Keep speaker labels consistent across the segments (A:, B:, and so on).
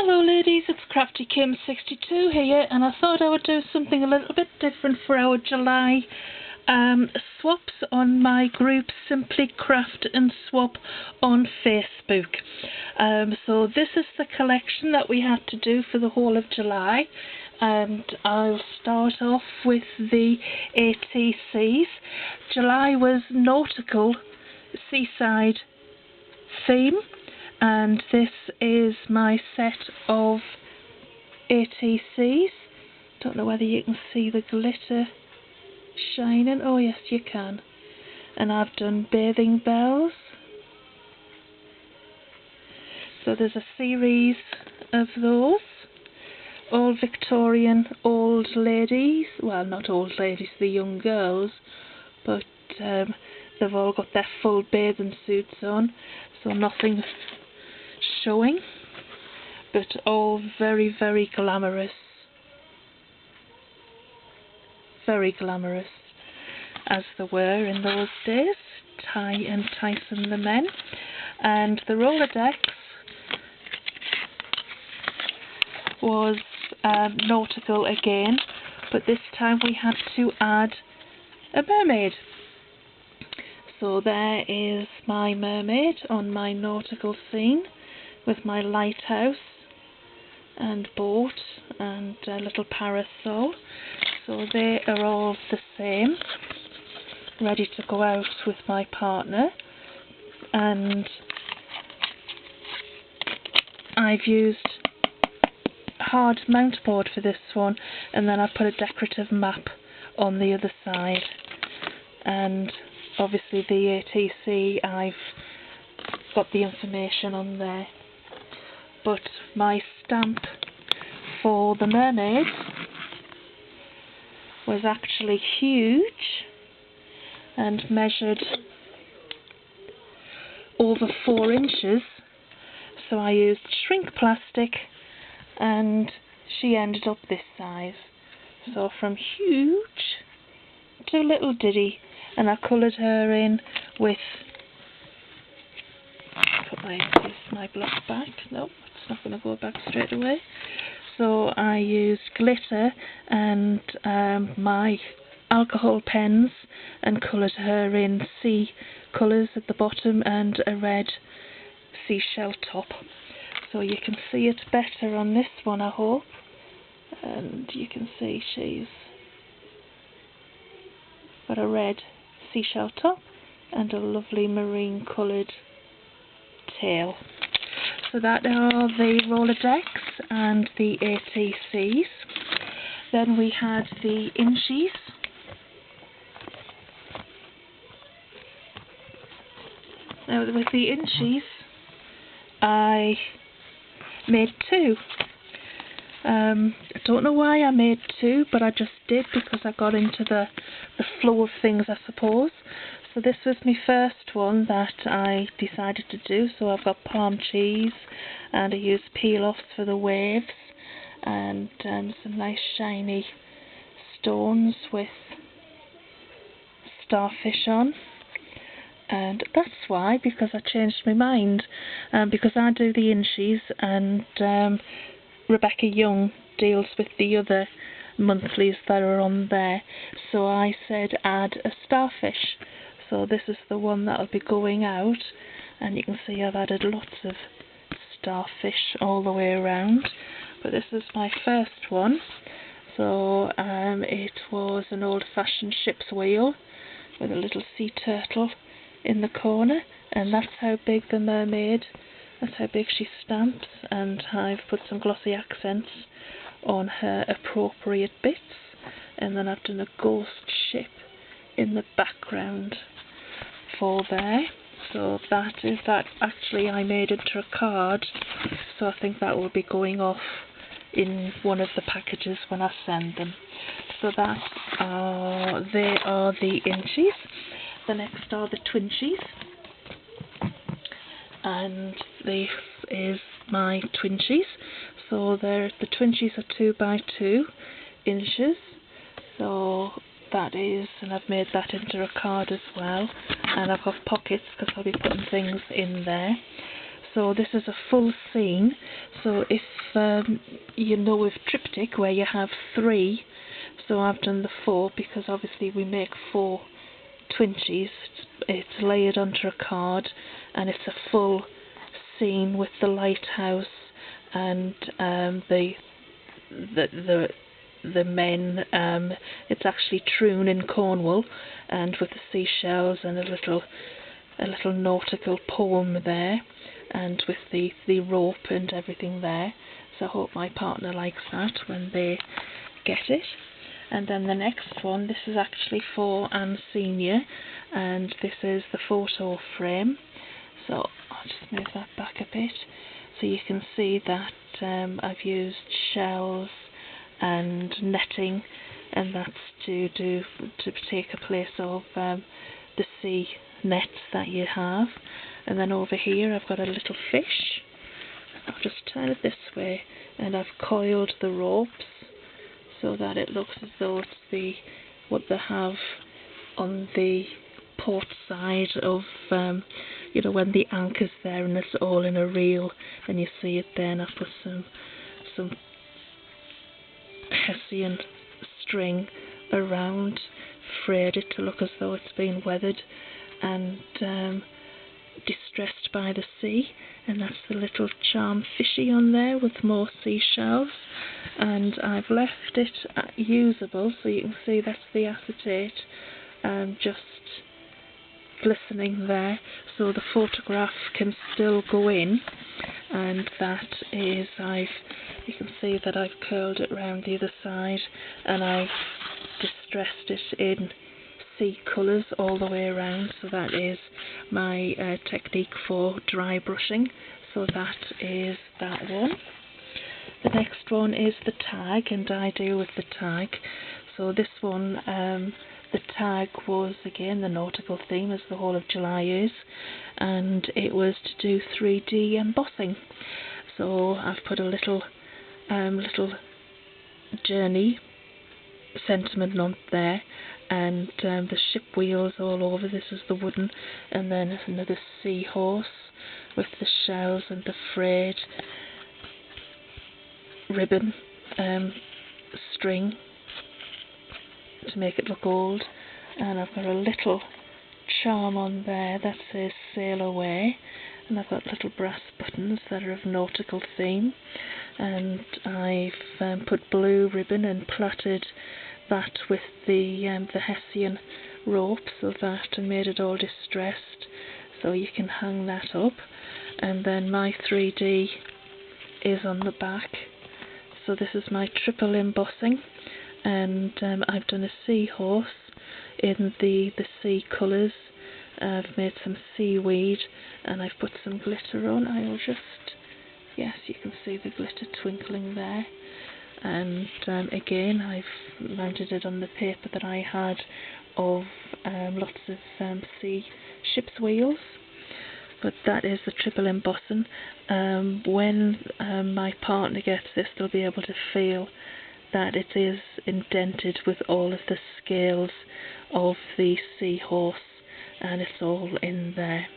A: Hello ladies, it's Crafty Kim62 here, and I thought I would do something a little bit different for our July swaps on my group Simply Craft and Swap on Facebook. So this is the collection that we had to do for the whole of July, and I'll start off with the ATCs. July was Nautical Seaside theme, and this is my set of ATCs. Don't know whether you can see the glitter shining. Oh yes, you can. And I've done bathing bells. So there's a series of those. All Victorian old ladies. Well, not old ladies, the young girls. But they've all got their full bathing suits on, so nothing showing, but all very, very glamorous. Very glamorous, as they were in those days, Ty and Tyson the men. And the Rolodex was Nautical again, but this time we had to add a mermaid. So there is my mermaid on my nautical scene, with my lighthouse and boat and a little parasol. So they are all the same, ready to go out with my partner. And I've used hard mount board for this one, and then I put a decorative map on the other side. And obviously the ATC, I've got the information on there. But my stamp for the mermaid was actually huge and measured over 4 inches, so I used shrink plastic and she ended up this size. So from huge to little diddy, and I coloured her in with, put my block back, nope, it's not going to go back straight away. So I used glitter and my alcohol pens and coloured her in sea colours at the bottom and a red seashell top. So you can see it better on this one, I hope. And you can see she's got a red seashell top and a lovely marine coloured tail. So that are the Rolodex and the ATCs. Then we had the Inchies. Now with the Inchies, I made 2. I don't know why I made 2, but I just did because I got into the flow of things, I suppose. So this was my first one that I decided to do. So I've got palm trees, and I used peel-offs for the waves, and some nice shiny stones with starfish on. And that's why, because I changed my mind, because I do the Inchies and Rebecca Young deals with the other monthlies that are on there. So I said add a starfish. So this is the one that will be going out, and you can see I've added lots of starfish all the way around. But this is my first one. So it was an old-fashioned ship's wheel with a little sea turtle in the corner, and that's how big the mermaid, that's how big she stamps. And I've put some glossy accents on her appropriate bits, and then I've done a ghost ship in the background for there. So that is that. Actually I made into a card, so I think that will be going off in one of the packages when I send them. So that they are the Inchies. The next are the Twinchies, and this is my Twinchies. So the Twinchies are 2 by 2 inches. So that is, and I've made that into a card as well, and I've got pockets because I'll be putting things in there. So this is a full scene. So if you know with triptych where you have 3, so I've done the 4 because obviously we make 4 Twinchies. It's layered onto a card and it's a full scene with the lighthouse and the men. It's actually Troon in Cornwall, and with the seashells and a little nautical poem there, and with the rope and everything there. So I hope my partner likes that when they get it. And then the next one, this is actually for Anne Senior, and this is the photo frame. So I'll just move that back a bit so you can see that I've used shells and netting, and that's to take a place of the sea nets that you have. And then over here I've got a little fish. I'll just turn it this way, and I've coiled the ropes so that it looks as though it's what they have on the port side of you know, when the anchor's there and it's all in a reel and you see it there, and I put some Hessian string around, frayed it to look as though it's been weathered and distressed by the sea. And that's the little charm fishy on there with more seashells, and I've left it usable, so you can see that's the acetate just glistening there, so the photograph can still go in. And that is, you can see that I've curled it round the other side and I've distressed it in sea colours all the way around, so that is my technique for dry brushing. So that is that one. The next one is the tag, and I deal with the tag. So this one, the tag was again the nautical theme, as the whole of July is, and it was to do 3D embossing. So I've put a little journey sentiment on there, and the ship wheels all over. This is the wooden, and then another seahorse with the shells and the frayed ribbon string to make it look old. And I've got a little charm on there that says sail away, and I've got little brass buttons that are of nautical theme, and I've put blue ribbon and plaited that with the Hessian rope, so that, and made it all distressed, so you can hang that up. And then my 3D is on the back. So this is my triple embossing, and I've done a seahorse in the sea colours. I've made some seaweed and I've put some glitter on. I'll just, yes, you can see the glitter twinkling there. And again, I've mounted it on the paper that I had of lots of sea ship's wheels. But that is the triple embossing. When my partner gets this, they'll be able to feel that it is indented with all of the scales of the seahorse, and it's all in there.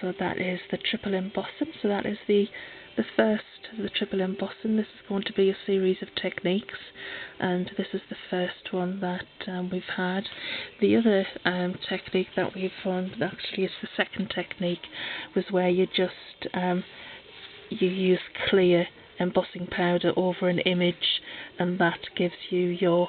A: So that is the triple embossing. So that is the first of the triple embossing. This is going to be a series of techniques, and this is the first one that we've had. The other technique that we've done, actually is the second technique, was where you just you use clear embossing powder over an image, and that gives you your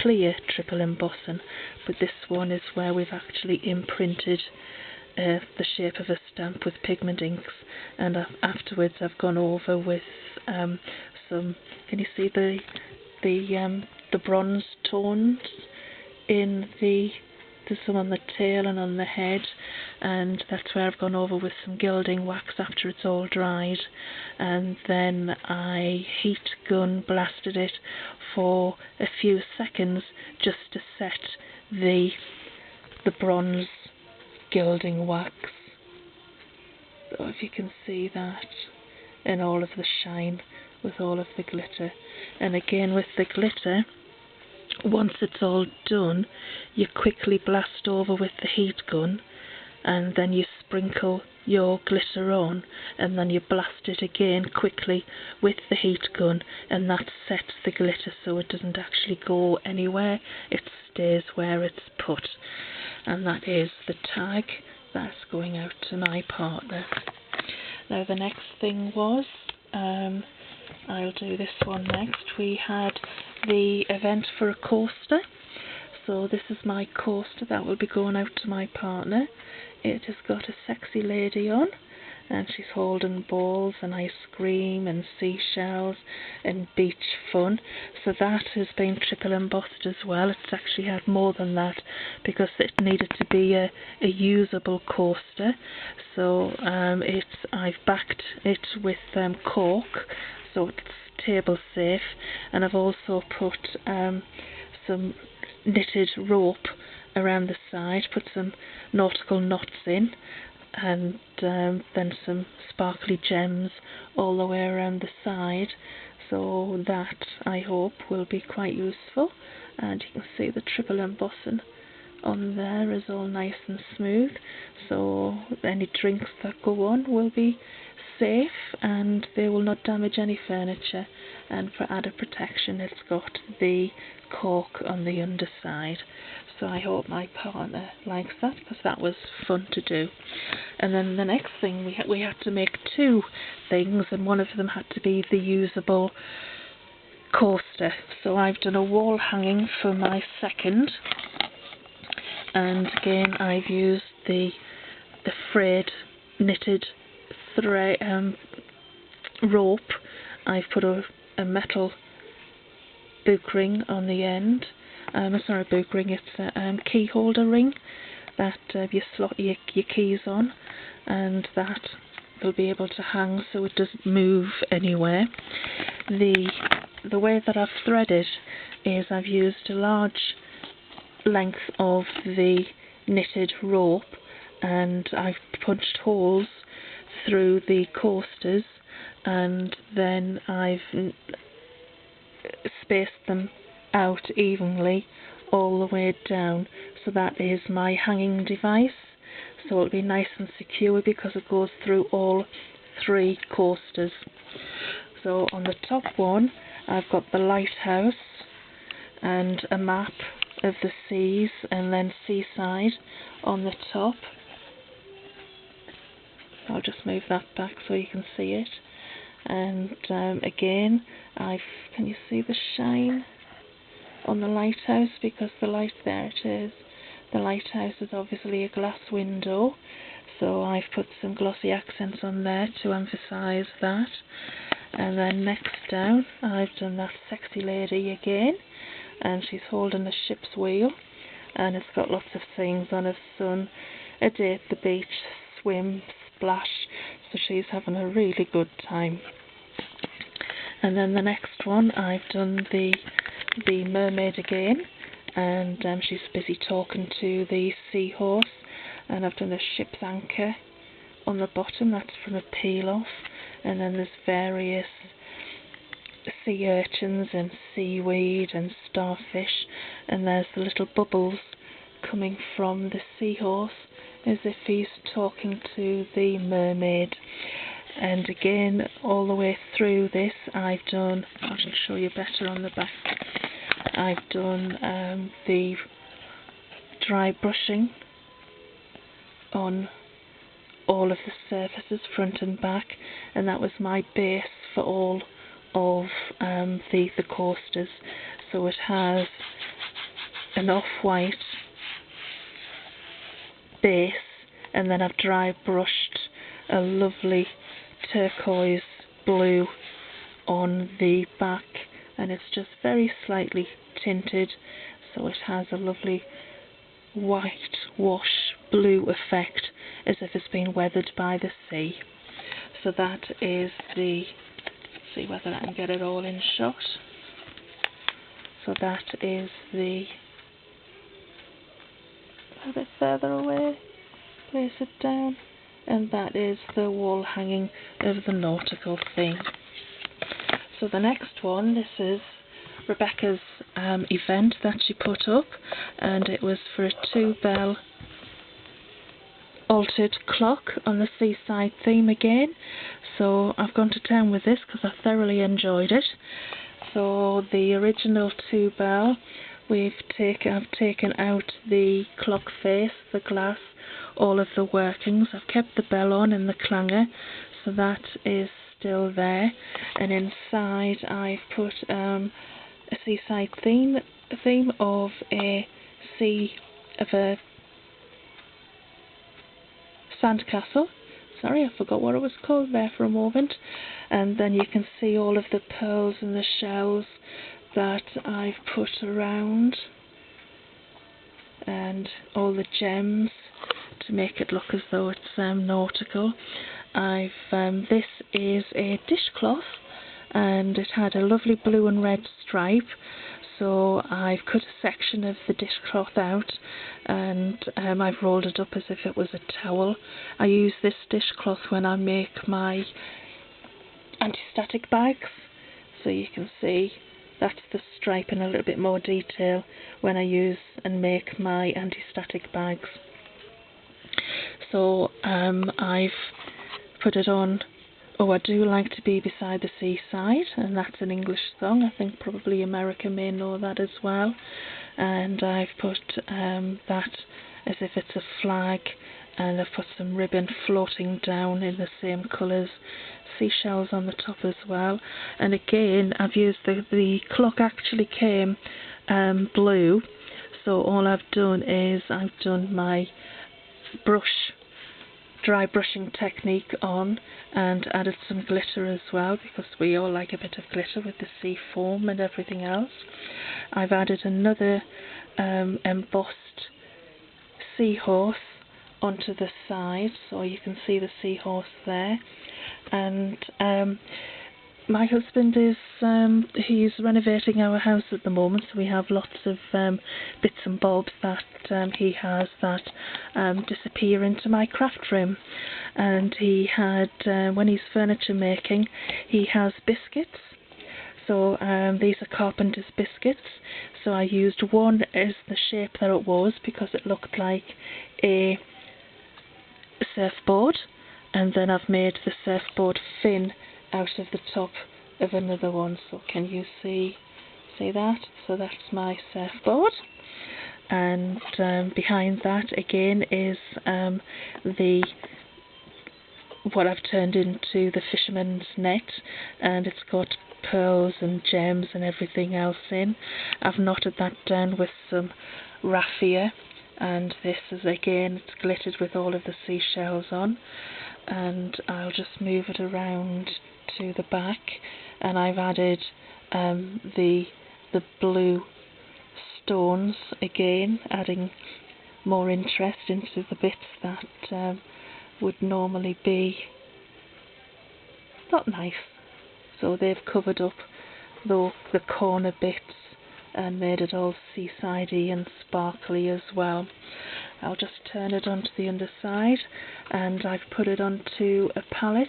A: clear triple embossing. But this one is where we've actually imprinted the shape of a stamp with pigment inks, and afterwards I've gone over with some, can you see the bronze tones in there's some on the tail and on the head, and that's where I've gone over with some gilding wax after it's all dried, and then I heat gun blasted it for a few seconds just to set the bronze gilding wax. So if you can see that, and all of the shine with all of the glitter. And again with the glitter, once it's all done, you quickly blast over with the heat gun, and then you sprinkle your glitter on, and then you blast it again quickly with the heat gun, and that sets the glitter so it doesn't actually go anywhere, it stays where it's put. And that is the tag that's going out to my partner. Now the next thing was, I'll do this one next, we had the event for a coaster. So this is my coaster that will be going out to my partner. It has got a sexy lady on, and she's holding balls and ice cream and seashells and beach fun. So that has been triple embossed as well. It's actually had more than that because it needed to be a usable coaster. So I've backed it with cork, so it's table safe, and I've also put some knitted rope around the side, put some nautical knots in, and then some sparkly gems all the way around the side, so that I hope will be quite useful. And you can see the triple embossing on there is all nice and smooth, so any drinks that go on will be safe and they will not damage any furniture. And for added protection, it's got the cork on the underside. So I hope my partner likes that, because that was fun to do. And then the next thing, we had to make two things, and one of them had to be the usable coaster. So I've done a wall hanging for my second, and again I've used the frayed knitted rope. I've put a metal book ring on the end. It's not a book ring, it's a key holder ring that you slot your keys on, and that will be able to hang so it doesn't move anywhere. The way that I've threaded is I've used a large length of the knitted rope, and I've punched holes through the coasters, and then I've spaced them out evenly all the way down, so that is my hanging device. So it'll be nice and secure because it goes through all three coasters. So on the top one I've got the lighthouse and a map of the seas, and then seaside on the top. I'll just move that back so you can see it. And again, can you see the shine on the lighthouse? Because the light, there it is. The lighthouse is obviously a glass window, so I've put some glossy accents on there to emphasise that. And then next down, I've done that sexy lady again, and she's holding a ship's wheel, and it's got lots of things on her: sun, a day at the beach, swim, splash, so she's having a really good time. And then the next one, I've done the mermaid again, and she's busy talking to the seahorse, and I've done a ship's anchor on the bottom, that's from a peel off, and then there's various sea urchins and seaweed and starfish, and there's the little bubbles coming from the seahorse as if he's talking to the mermaid. And again, all the way through this, I've done, I'll show you better on the back, I've done the dry brushing on all of the surfaces, front and back, and that was my base for all of the coasters. So it has an off-white base, and then I've dry brushed a lovely turquoise blue on the back, and it's just very slightly tinted, so it has a lovely white wash blue effect as if it's been weathered by the sea. So that is see whether I can get it all in shot. So that is a bit further away, place it down, and that is the wall hanging of the nautical theme. So the next one, this is Rebecca's event that she put up, and it was for a 2-bell altered clock on the seaside theme again, so I've gone to town with this because I thoroughly enjoyed it. So the original 2 bell, I've taken out the clock face, the glass, all of the workings. I've kept the bell on and the clanger, so that is still there. And inside I've put a seaside theme of a sandcastle. Sorry, I forgot what it was called there for a moment. And then you can see all of the pearls and the shells that I've put around, and all the gems to make it look as though it's nautical. This is a dishcloth, and it had a lovely blue and red stripe. So I've cut a section of the dishcloth out, and I've rolled it up as if it was a towel. I use this dishcloth when I make my anti-static bags, so you can see that's the stripe in a little bit more detail when I use and make my anti-static bags. So I've put it on Oh I Do Like to Be Beside the Seaside, and that's an English song. I think probably America may know that as well. And I've put that as if it's a flag, and I've put some ribbon floating down in the same colours, seashells on the top as well. And again, I've used the clock actually came blue, so all I've done is I've done my dry brushing technique on and added some glitter as well, because we all like a bit of glitter with the sea foam and everything else. I've added another embossed seahorse onto the side, so you can see the seahorse there. And my husband is he's renovating our house at the moment, so we have lots of bits and bobs that he has that disappear into my craft room. And he had, when he's furniture making, he has biscuits. So these are carpenter's biscuits. So I used one as the shape that it was, because it looked like a surfboard, and then I've made the surfboard fin out of the top of another one. So can you see that? So that's my surfboard. And behind that again is what I've turned into the fisherman's net, and it's got pearls and gems and everything else in. I've knotted that down with some raffia, and this is again, it's glittered with all of the seashells on. And I'll just move it around to the back, and I've added the blue stones again, adding more interest into the bits that would normally be not nice. So they've covered up the corner bits and made it all seasidey and sparkly as well. I'll just turn it onto the underside, and I've put it onto a palette,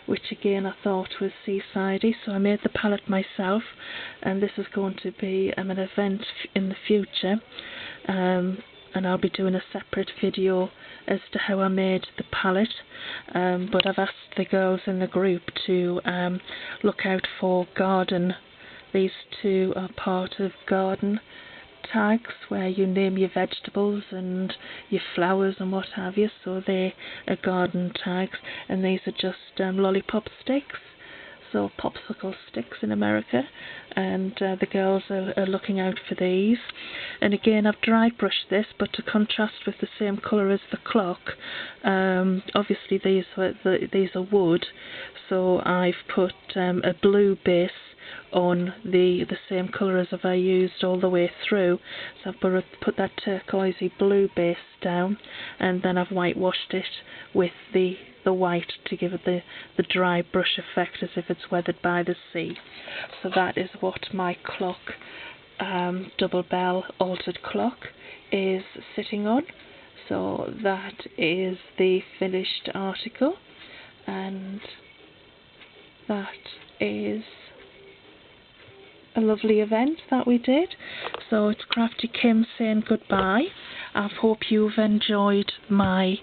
A: which again I thought was seasidey, so I made the palette myself, and this is going to be an event in the future, and I'll be doing a separate video as to how I made the palette, but I've asked the girls in the group to look out for garden. These two are part of garden tags, where you name your vegetables and your flowers and what have you, so they are garden tags. And these are just lollipop sticks, so popsicle sticks in America, and the girls are looking out for these. And again, I've dry brushed this, but to contrast with the same colour as the clock. Obviously these are wood, so I've put a blue base on the same colour as I used all the way through. So I've put that turquoisey blue base down, and then I've whitewashed it with the white to give it the dry brush effect as if it's weathered by the sea. So that is what my clock, double bell altered clock, is sitting on. So that is the finished article, and that is a lovely event that we did. So it's Crafty Kim saying goodbye. I hope you've enjoyed my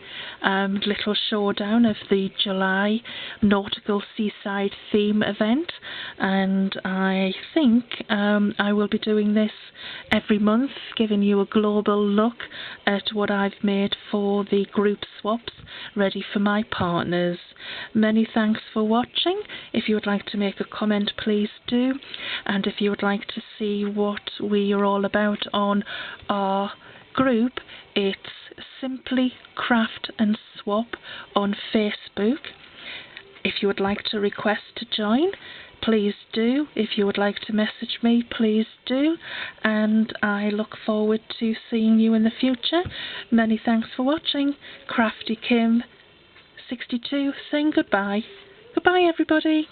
A: little showdown of the July Nautical Seaside theme event, and I think I will be doing this every month, giving you a global look at what I've made for the group swaps ready for my partners. Many thanks for watching. If you would like to make a comment, please do, and if you would like to see what we are all about on our group, it's Simply Craft and Swap on Facebook. If you would like to request to join, please do. If you would like to message me, please do, and I look forward to seeing you in the future. Many thanks for watching. Crafty Kim 62 saying goodbye. Goodbye everybody.